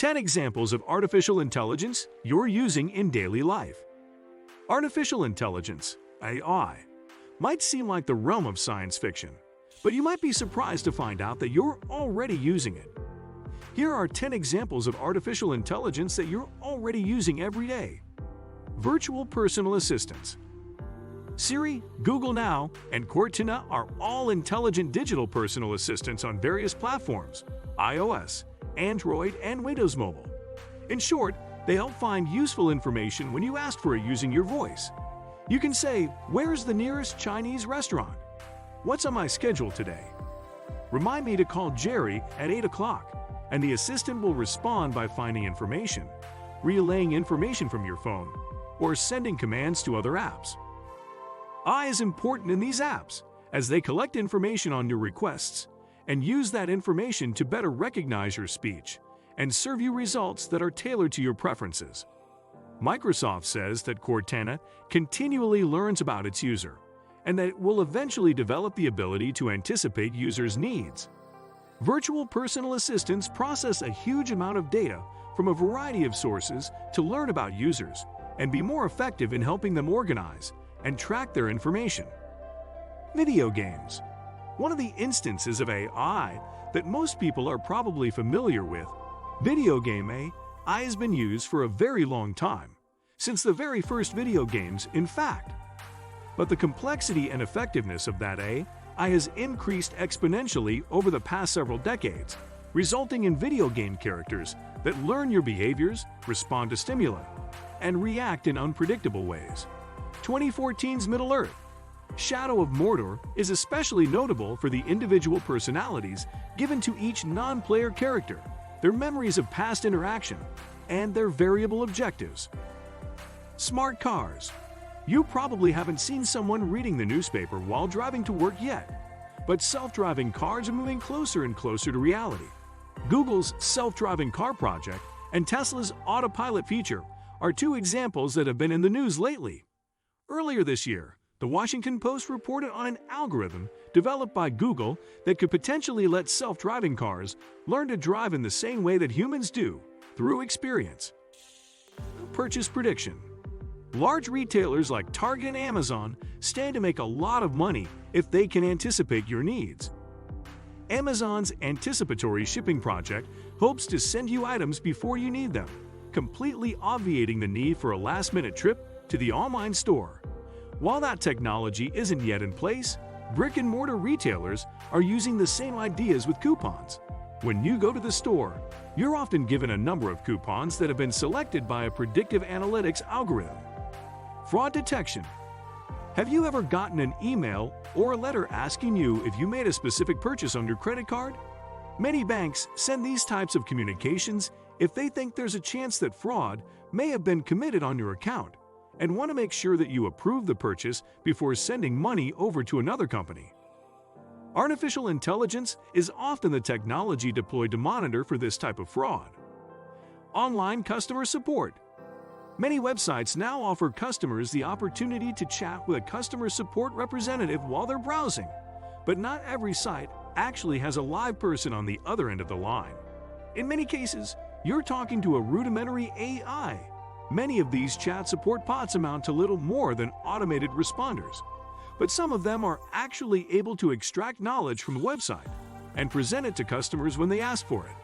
10 examples of artificial intelligence you're using in daily life. Artificial intelligence, AI, might seem like the realm of science fiction, but you might be surprised to find out that you're already using it. Here are 10 examples of artificial intelligence that you're already using every day. Virtual personal assistants. Siri, Google Now, and Cortana are all intelligent digital personal assistants on various platforms: iOS, Android, and Windows Mobile. In short, they help find useful information when you ask for it using your voice. You can say, "Where's the nearest Chinese restaurant? What's on my schedule today? Remind me to call Jerry at 8 o'clock," and the assistant will respond by finding information, relaying information from your phone, or sending commands to other apps. AI is important in these apps, as they collect information on your requests and use that information to better recognize your speech and serve you results that are tailored to your preferences. Microsoft says that Cortana continually learns about its user, and that it will eventually develop the ability to anticipate users' needs. Virtual personal assistants process a huge amount of data from a variety of sources to learn about users and be more effective in helping them organize and track their information. Video games. One of the instances of AI that most people are probably familiar with, video game AI has been used for a very long time, since the very first video games, in fact. But the complexity and effectiveness of that AI has increased exponentially over the past several decades, resulting in video game characters that learn your behaviors, respond to stimuli, and react in unpredictable ways. 2014's Middle-earth: Shadow of Mordor is especially notable for the individual personalities given to each non-player character, their memories of past interaction, and their variable objectives. Smart cars. You probably haven't seen someone reading the newspaper while driving to work yet, but self-driving cars are moving closer and closer to reality. Google's self-driving car project and Tesla's autopilot feature are two examples that have been in the news lately. Earlier this year, the Washington Post reported on an algorithm developed by Google that could potentially let self-driving cars learn to drive in the same way that humans do, through experience. Purchase prediction. Large retailers like Target and Amazon stand to make a lot of money if they can anticipate your needs. Amazon's anticipatory shipping project hopes to send you items before you need them, completely obviating the need for a last-minute trip to the online store. While that technology isn't yet in place, brick-and-mortar retailers are using the same ideas with coupons. When you go to the store, you're often given a number of coupons that have been selected by a predictive analytics algorithm. Fraud detection. Have you ever gotten an email or a letter asking you if you made a specific purchase on your credit card? Many banks send these types of communications if they think there's a chance that fraud may have been committed on your account and want to make sure that you approve the purchase before sending money over to another company. Artificial intelligence is often the technology deployed to monitor for this type of fraud. Online customer support. Many websites now offer customers the opportunity to chat with a customer support representative while they're browsing, but not every site actually has a live person on the other end of the line. In many cases, you're talking to a rudimentary AI. Many of these chat support bots amount to little more than automated responders, but some of them are actually able to extract knowledge from a website and present it to customers when they ask for it.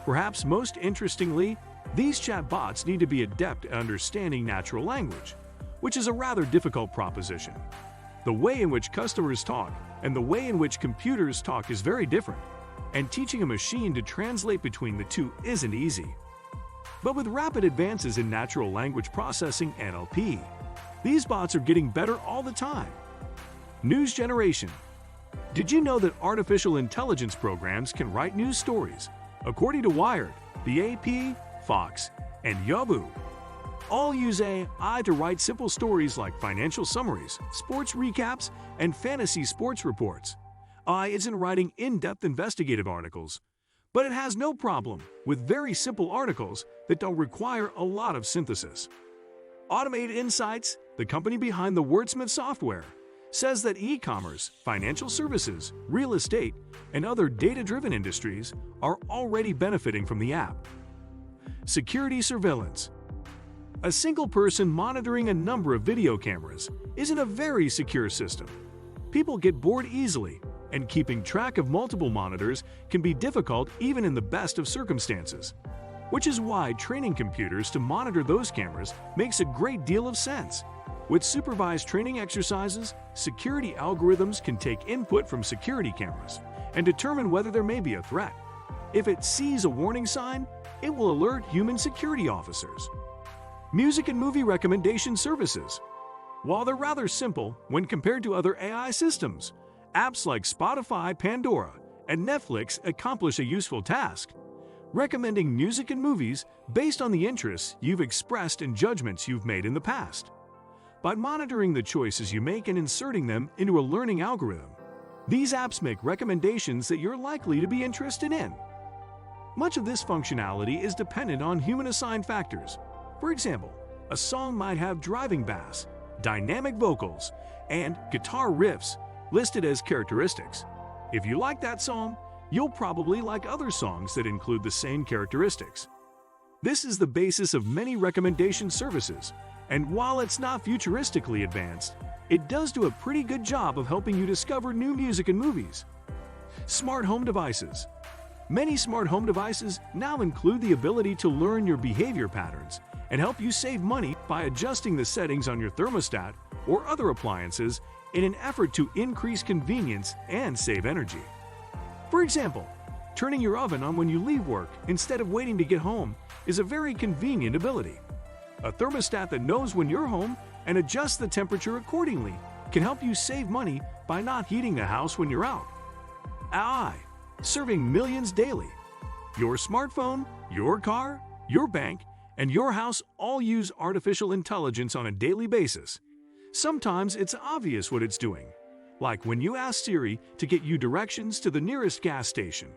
Perhaps most interestingly, these chatbots need to be adept at understanding natural language, which is a rather difficult proposition. The way in which customers talk and the way in which computers talk is very different, and teaching a machine to translate between the two isn't easy. But with rapid advances in natural language processing (NLP), these bots are getting better all the time. News generation. Did you know that artificial intelligence programs can write news stories? According to Wired, the AP, Fox, and Yahoo all use AI to write simple stories like financial summaries, sports recaps, and fantasy sports reports. AI isn't writing in-depth investigative articles, but it has no problem with very simple articles that don't require a lot of synthesis. Automated Insights, the company behind the Wordsmith software, says that e-commerce, financial services, real estate, and other data-driven industries are already benefiting from the app. security surveillance. A single person monitoring a number of video cameras isn't a very secure system. People get bored easily, and keeping track of multiple monitors can be difficult even in the best of circumstances. Which is why training computers to monitor those cameras makes a great deal of sense. With supervised training exercises, security algorithms can take input from security cameras and determine whether there may be a threat. If it sees a warning sign, it will alert human security officers. Music and movie recommendation services. While they're rather simple when compared to other AI systems, apps like Spotify, Pandora, and Netflix accomplish a useful task, recommending music and movies based on the interests you've expressed and judgments you've made in the past. By monitoring the choices you make and inserting them into a learning algorithm, these apps make recommendations that you're likely to be interested in. Much of this functionality is dependent on human-assigned factors. For example, a song might have driving bass, dynamic vocals, and guitar riffs listed as characteristics. If you like that song, you'll probably like other songs that include the same characteristics. This is the basis of many recommendation services, and while it's not futuristically advanced, it does do a pretty good job of helping you discover new music and movies. Smart home devices. Many smart home devices now include the ability to learn your behavior patterns and help you save money by adjusting the settings on your thermostat or other appliances in an effort to increase convenience and save energy. For example, turning your oven on when you leave work instead of waiting to get home is a very convenient ability. A thermostat that knows when you're home and adjusts the temperature accordingly can help you save money by not heating the house when you're out. AI, serving millions daily. Your smartphone, your car, your bank, and your house all use artificial intelligence on a daily basis. Sometimes it's obvious what it's doing, like when you ask Siri to get you directions to the nearest gas station.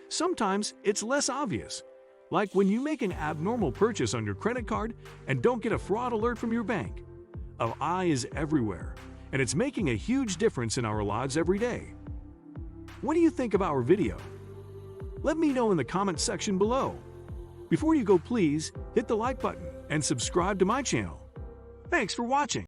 Sometimes it's less obvious, like when you make an abnormal purchase on your credit card and don't get a fraud alert from your bank. AI is everywhere, and it's making a huge difference in our lives every day. What do you think of our video? Let me know in the comment section below. Before you go, please hit the like button and subscribe to my channel. Thanks for watching.